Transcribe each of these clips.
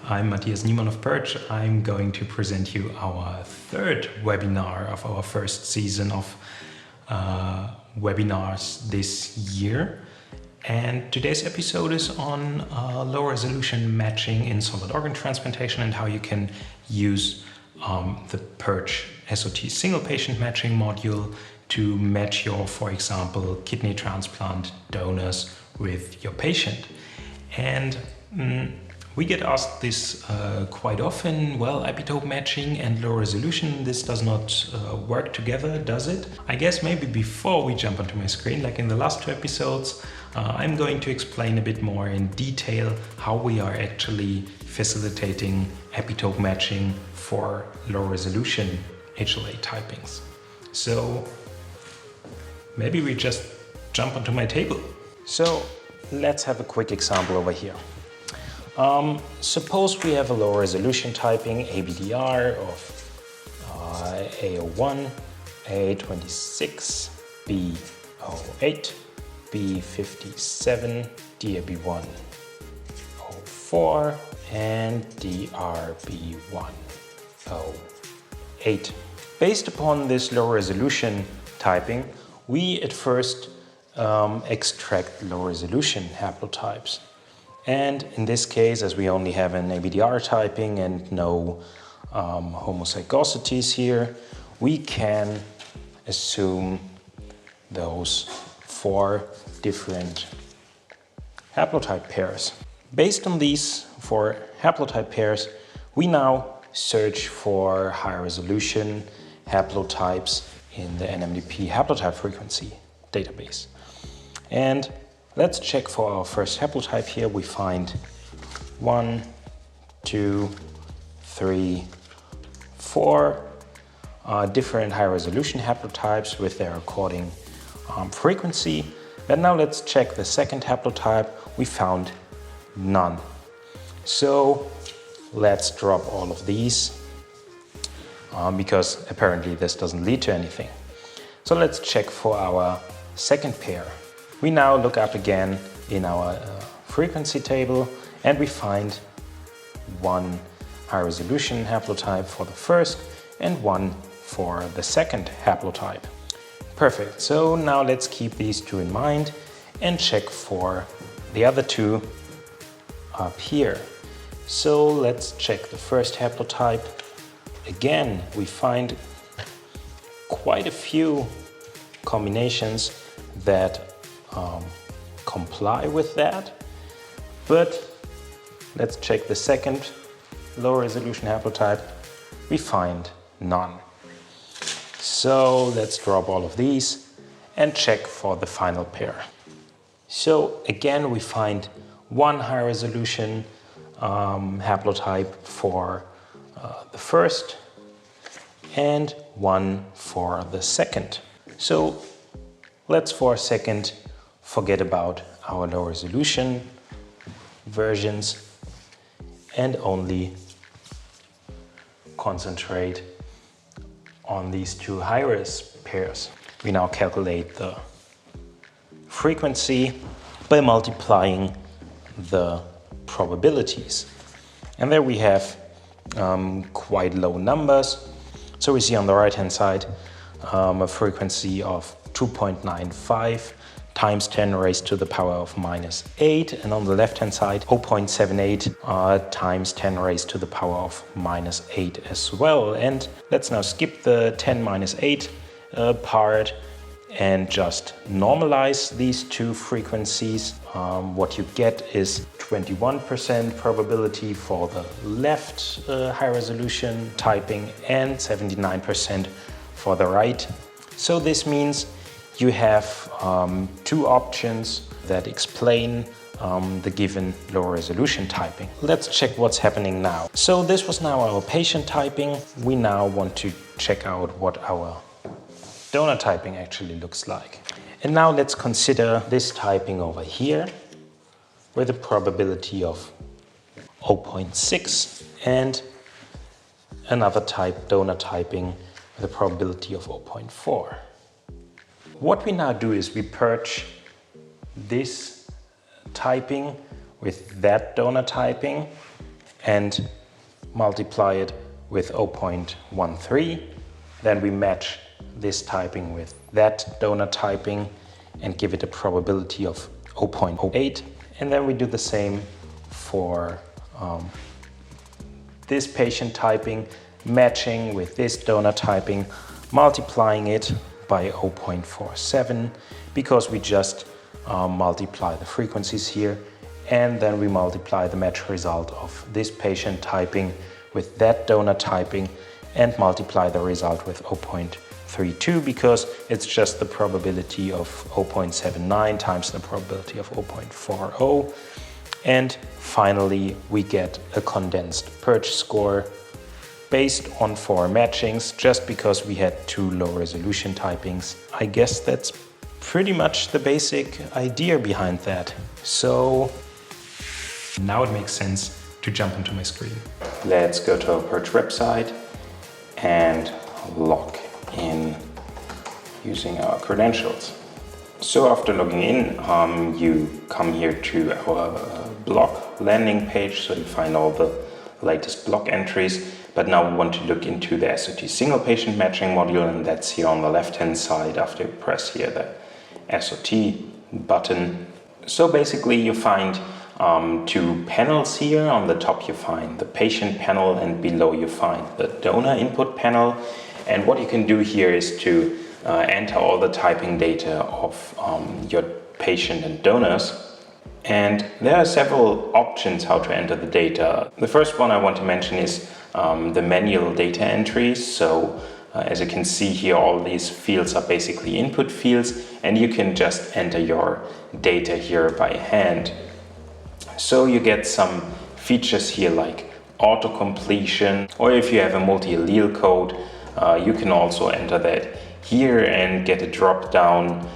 I'm Matthias Niemann of PIRCHE. I'm going to present you our third webinar of our first season of webinars this year. And today's episode is on low resolution matching in solid organ transplantation and how you can use the PIRCHE SOT single patient matching module to match your, for example, kidney transplant donors with your patient. And we get asked this quite often, well, epitope matching and low resolution, this does not work together, does it? I guess maybe before we jump onto my screen, like in the last two episodes, I'm going to explain a bit more in detail how we are actually facilitating epitope matching for low resolution HLA typings. So maybe we just jump onto my table. So let's have a quick example over here. Suppose we have a low resolution typing ABDR of A01, A26, B08, B57, DRB104, and DRB108. Based upon this low resolution typing, we at first extract low resolution haplotypes. And in this case, as we only have an ABDR typing and no homozygosities here, we can assume those 4 different haplotype pairs. Based on these 4 haplotype pairs, we now search for high resolution haplotypes in the NMDP haplotype frequency database. And let's check for our first haplotype here. We find 1, 2, 3, 4 different high-resolution haplotypes with their according frequency. But now let's check the second haplotype. We found none. So let's drop all of these because apparently this doesn't lead to anything. So let's check for our second pair. We now look up again in our frequency table and we find 1 high-resolution haplotype for the first and 1 for the second haplotype. Perfect. So now let's keep these 2 in mind and check for the other 2 up here. So let's check the first haplotype. Again, we find quite a few combinations that comply with that, but let's check the second low resolution haplotype. We find none. So let's drop all of these and check for the final pair. So again, we find 1 high resolution haplotype for the first and 1 for the second. So let's for a second forget about our low resolution versions and only concentrate on these 2 high-res pairs. We now calculate the frequency by multiplying the probabilities. And there we have quite low numbers. So we see on the right-hand side a frequency of 2.95 times 10 raised to the power of -8, and on the left-hand side 0.78 times 10 raised to the power of -8 as well. And let's now skip the 10 minus 8 part and just normalize these 2 frequencies. What you get is 21% probability for the left high-resolution typing and 79% for the right. So this means you have 2 options that explain the given low resolution typing. Let's check what's happening now. So this was now our patient typing. We now want to check out what our donor typing actually looks like. And now let's consider this typing over here with a probability of 0.6 and another type, donor typing, with a probability of 0.4. What we now do is we purge this typing with that donor typing and multiply it with 0.13. Then we match this typing with that donor typing and give it a probability of 0.08. And then we do the same for this patient typing, matching with this donor typing, multiplying it by 0.47 because we just multiply the frequencies here, and then we multiply the match result of this patient typing with that donor typing and multiply the result with 0.32 because it's just the probability of 0.79 times the probability of 0.40. And finally, we get a condensed PIRCHE score based on 4 matchings, just because we had 2 low resolution typings. I guess that's pretty much the basic idea behind that. So now it makes sense to jump into my screen. Let's go to our PIRCHE website and log in using our credentials. So after logging in, you come here to our blog landing page, so you find all the latest blog entries. But now we want to look into the SOT single patient matching module, and that's here on the left hand side after you press here the SOT button. So basically you find 2 panels here. On the top you find the patient panel and below you find the donor input panel. And what you can do here is to enter all the typing data of your patient and donors. And there are several options how to enter the data. The first one I want to mention is the manual data entries. So as you can see here, all these fields are basically input fields, and you can just enter your data here by hand. So you get some features here like auto-completion, or if you have a multi-allele code, you can also enter that here and get a drop down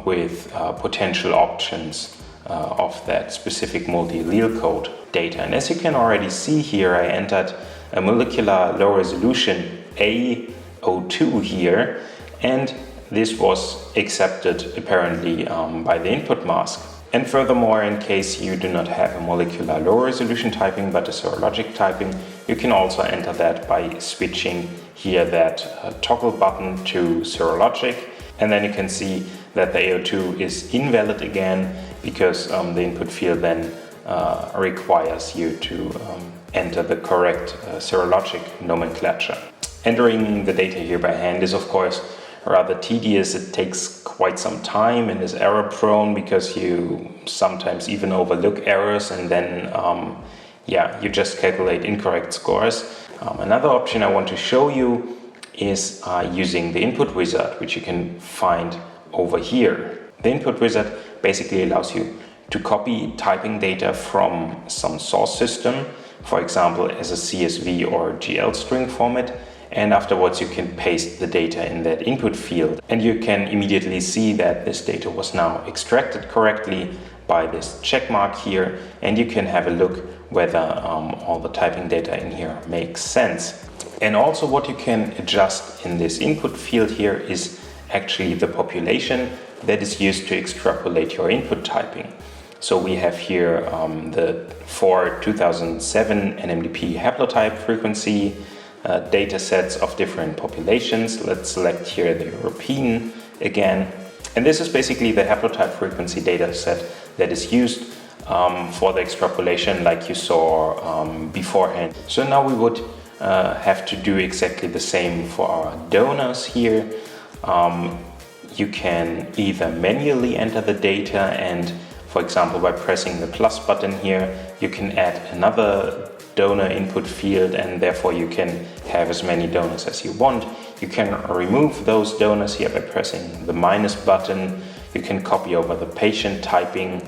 with potential options of that specific multi-allele code data. And as you can already see here, I entered a molecular low resolution A02 here, and this was accepted apparently by the input mask. And furthermore, in case you do not have a molecular low resolution typing but a serologic typing, you can also enter that by switching here that toggle button to serologic, and then you can see that the A02 is invalid again because the input field then requires you to enter the correct serologic nomenclature. Entering the data here by hand is of course rather tedious. It takes quite some time and is error prone because you sometimes even overlook errors, and then you just calculate incorrect scores. Another option I want to show you is using the input wizard, which you can find over here. The input wizard basically allows you to copy typing data from some source system, for example as a CSV or GL string format, and afterwards you can paste the data in that input field, and you can immediately see that this data was now extracted correctly by this check mark here, and you can have a look whether all the typing data in here makes sense. And also what you can adjust in this input field here is actually the population that is used to extrapolate your input typing. So we have here the 2007 NMDP haplotype frequency data sets of different populations. Let's select here the European again. And this is basically the haplotype frequency data set that is used for the extrapolation like you saw beforehand. So now we would have to do exactly the same for our donors here. You can either manually enter the data, and for example by pressing the plus button here you can add another donor input field, and therefore you can have as many donors as you want. You can remove those donors here by pressing the minus button. You can copy over the patient typing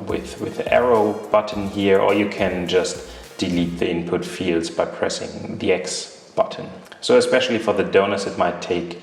with the arrow button here, or you can just delete the input fields by pressing the X button. So especially for the donors it might take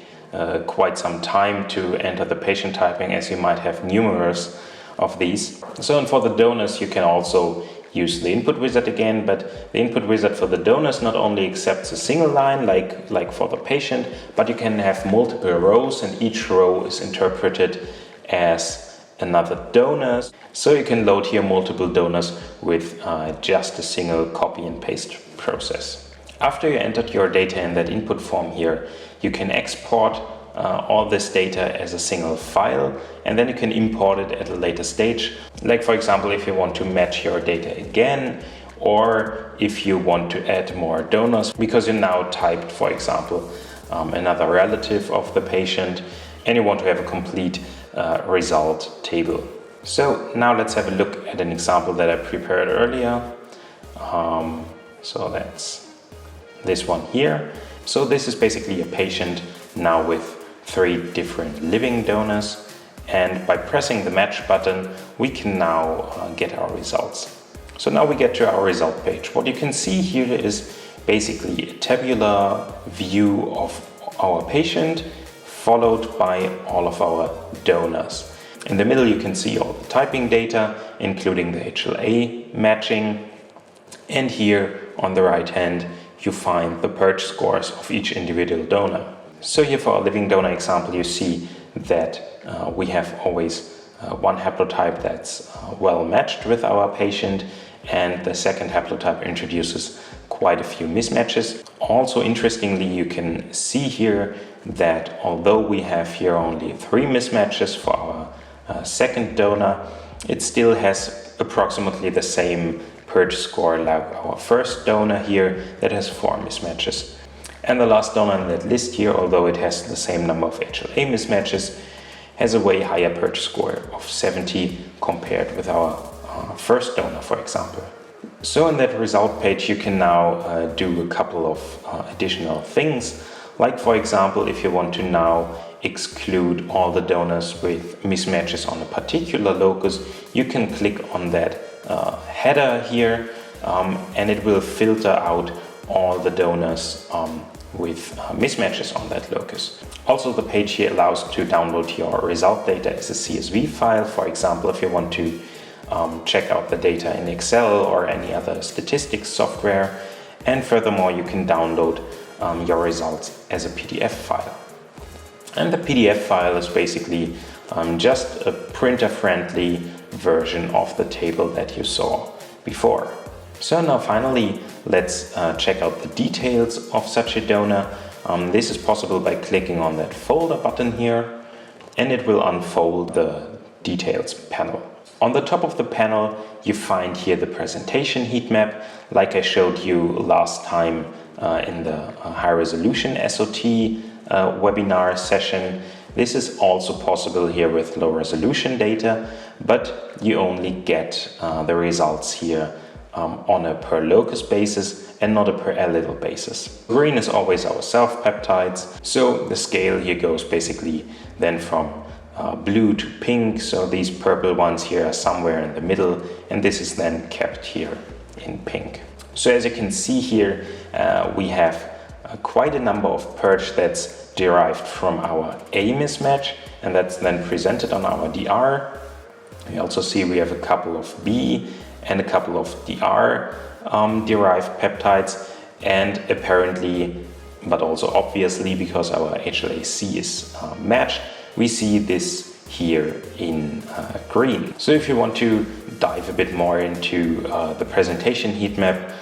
quite some time to enter the patient typing, as you might have numerous of these. So and for the donors you can also use the input wizard again, but the input wizard for the donors not only accepts a single line like for the patient, but you can have multiple rows, and each row is interpreted as another donor. So you can load here multiple donors with just a single copy and paste process. After you entered your data in that input form here, you can export all this data as a single file, and then you can import it at a later stage. Like for example, if you want to match your data again, or if you want to add more donors because you now typed, for example, another relative of the patient and you want to have a complete result table. So now let's have a look at an example that I prepared earlier. So that's this one here. So this is basically a patient now with 3 different living donors, and by pressing the match button we can now get our results. So now we get to our result page. What you can see here is basically a tabular view of our patient followed by all of our donors. In the middle you can see all the typing data, including the HLA matching, and here on the right hand you find the PIRCHE scores of each individual donor. So here for our living donor example you see that we have always one haplotype that's well matched with our patient, and the second haplotype introduces quite a few mismatches. Also interestingly, you can see here that although we have here only 3 mismatches for our second donor, it still has approximately the same PIRCHE score like our first donor here that has 4 mismatches. And the last donor in that list here, although it has the same number of HLA mismatches, has a way higher PIRCHE score of 70 compared with our first donor, for example. So in that result page you can now do a couple of additional things, like for example if you want to now exclude all the donors with mismatches on a particular locus, you can click on that header here and it will filter out all the donors with mismatches on that locus. Also the page here allows to download your result data as a CSV file. For example, if you want to check out the data in Excel or any other statistics software, and furthermore you can download your results as a PDF file. And the PDF file is basically just a printer-friendly version of the table that you saw before. So now finally let's check out the details of such a donor. This is possible by clicking on that folder button here, and it will unfold the details panel. On the top of the panel you find here the presentation heat map, like I showed you last time in the high resolution SOT webinar session. This is also possible here with low resolution data, but you only get the results here on a per locus basis and not a per allele basis. Green is always our self-peptides, so the scale here goes basically then from blue to pink, so these purple ones here are somewhere in the middle, and this is then kept here in pink. So as you can see here, we have quite a number of PIRCHE that's derived from our A mismatch, and that's then presented on our DR. We also see we have a couple of B and a couple of DR derived peptides, and apparently, but also obviously because our HLA-C is matched, we see this here in green. So if you want to dive a bit more into the presentation heat map,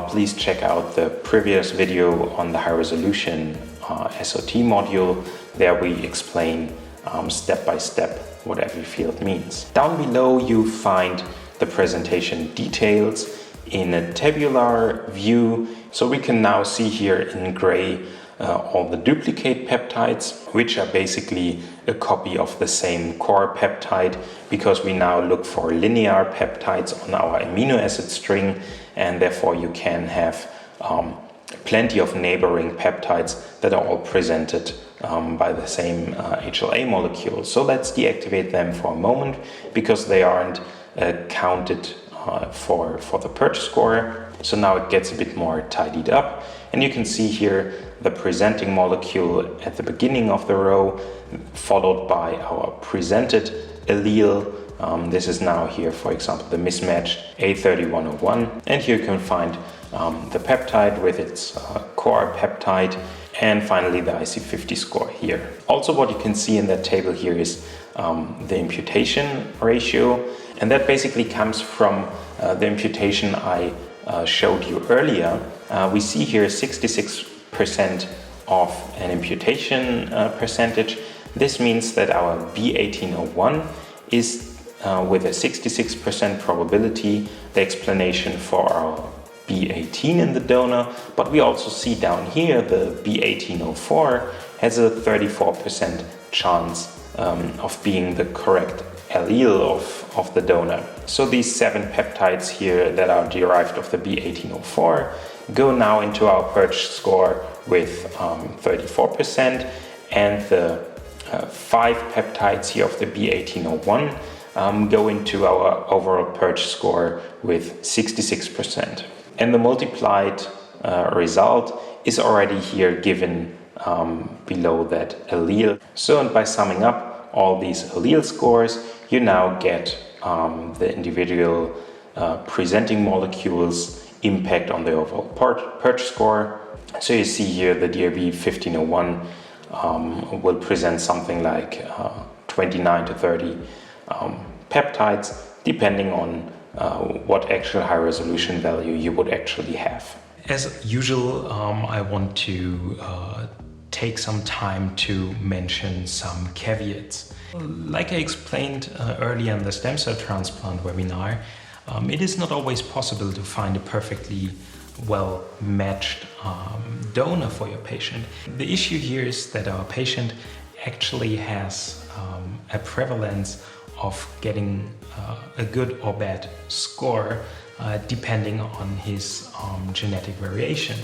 please check out the previous video on the high resolution SOT module. There we explain step by step what every field means. Down below you find the presentation details in a tabular view. So we can now see here in gray all the duplicate peptides, which are basically a copy of the same core peptide, because we now look for linear peptides on our amino acid string, and therefore you can have plenty of neighboring peptides that are all presented by the same HLA molecule. So let's deactivate them for a moment because they aren't counted for the PIRCHE score. So now it gets a bit more tidied up, and you can see here the presenting molecule at the beginning of the row, followed by our presented allele. This is now here, for example, the mismatched A3101, and here you can find the peptide with its core peptide, and finally the IC50 score here. Also what you can see in that table here is the imputation ratio, and that basically comes from the imputation I showed you earlier. We see here 66% of an imputation percentage. This means that our B1801 is with a 66% probability the explanation for our B18 in the donor, but we also see down here the B1804 has a 34% chance of being the correct allele of the donor. So these 7 peptides here that are derived of the B1804 go now into our PIRCHE score with 34%, and the 5 peptides here of the B1801 go into our overall PIRCHE score with 66%. And the multiplied result is already here given below that allele. So, and by summing up all these allele scores, you now get the individual presenting molecules' impact on the overall PIRCHE score. So you see here the DRB 1501 will present something like 29 to 30 peptides, depending on what actual high resolution value you would actually have. As usual, I want to take some time to mention some caveats. Like I explained earlier in the stem cell transplant webinar, it is not always possible to find a perfectly well-matched donor for your patient. The issue here is that our patient actually has a prevalence of getting a good or bad score depending on his genetic variation.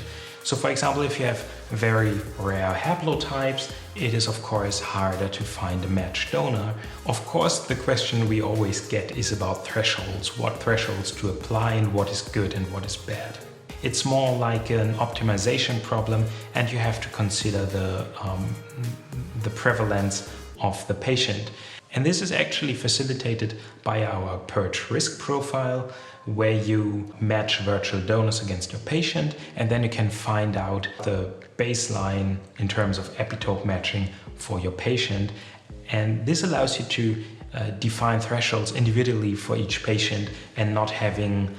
So for example, if you have very rare haplotypes, it is of course harder to find a matched donor. Of course, the question we always get is about thresholds, what thresholds to apply and what is good and what is bad. It's more like an optimization problem, and you have to consider the prevalence of the patient. And this is actually facilitated by our PIRCHE risk profile, where you match virtual donors against your patient, and then you can find out the baseline in terms of epitope matching for your patient. And this allows you to define thresholds individually for each patient and not having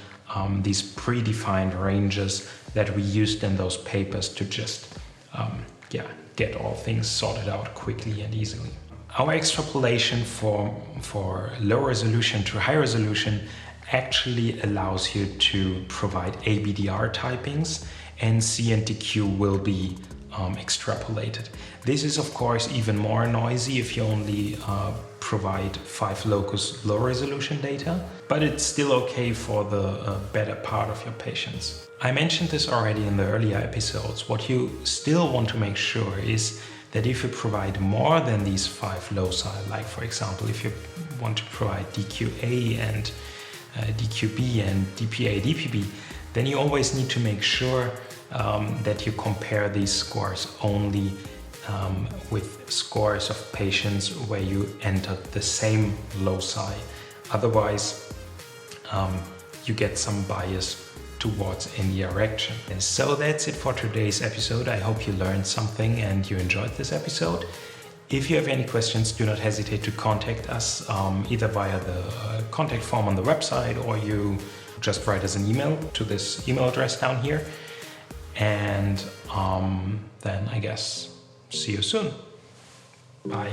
these predefined ranges that we used in those papers to just get all things sorted out quickly and easily. Our extrapolation for low resolution to high resolution actually allows you to provide ABDR typings, and C and DQ will be extrapolated. This is of course even more noisy if you only provide 5 locus low resolution data, but it's still okay for the better part of your patients. I mentioned this already in the earlier episodes. What you still want to make sure is that if you provide more than these 5 loci, like for example, if you want to provide DQA and DQB and DPA, DPB, then you always need to make sure that you compare these scores only with scores of patients where you entered the same loci. Otherwise, you get some bias towards any direction. And so that's it for today's episode. I hope you learned something and you enjoyed this episode. If you have any questions, do not hesitate to contact us either via the contact form on the website, or you just write us an email to this email address down here. And then I guess see you soon. Bye.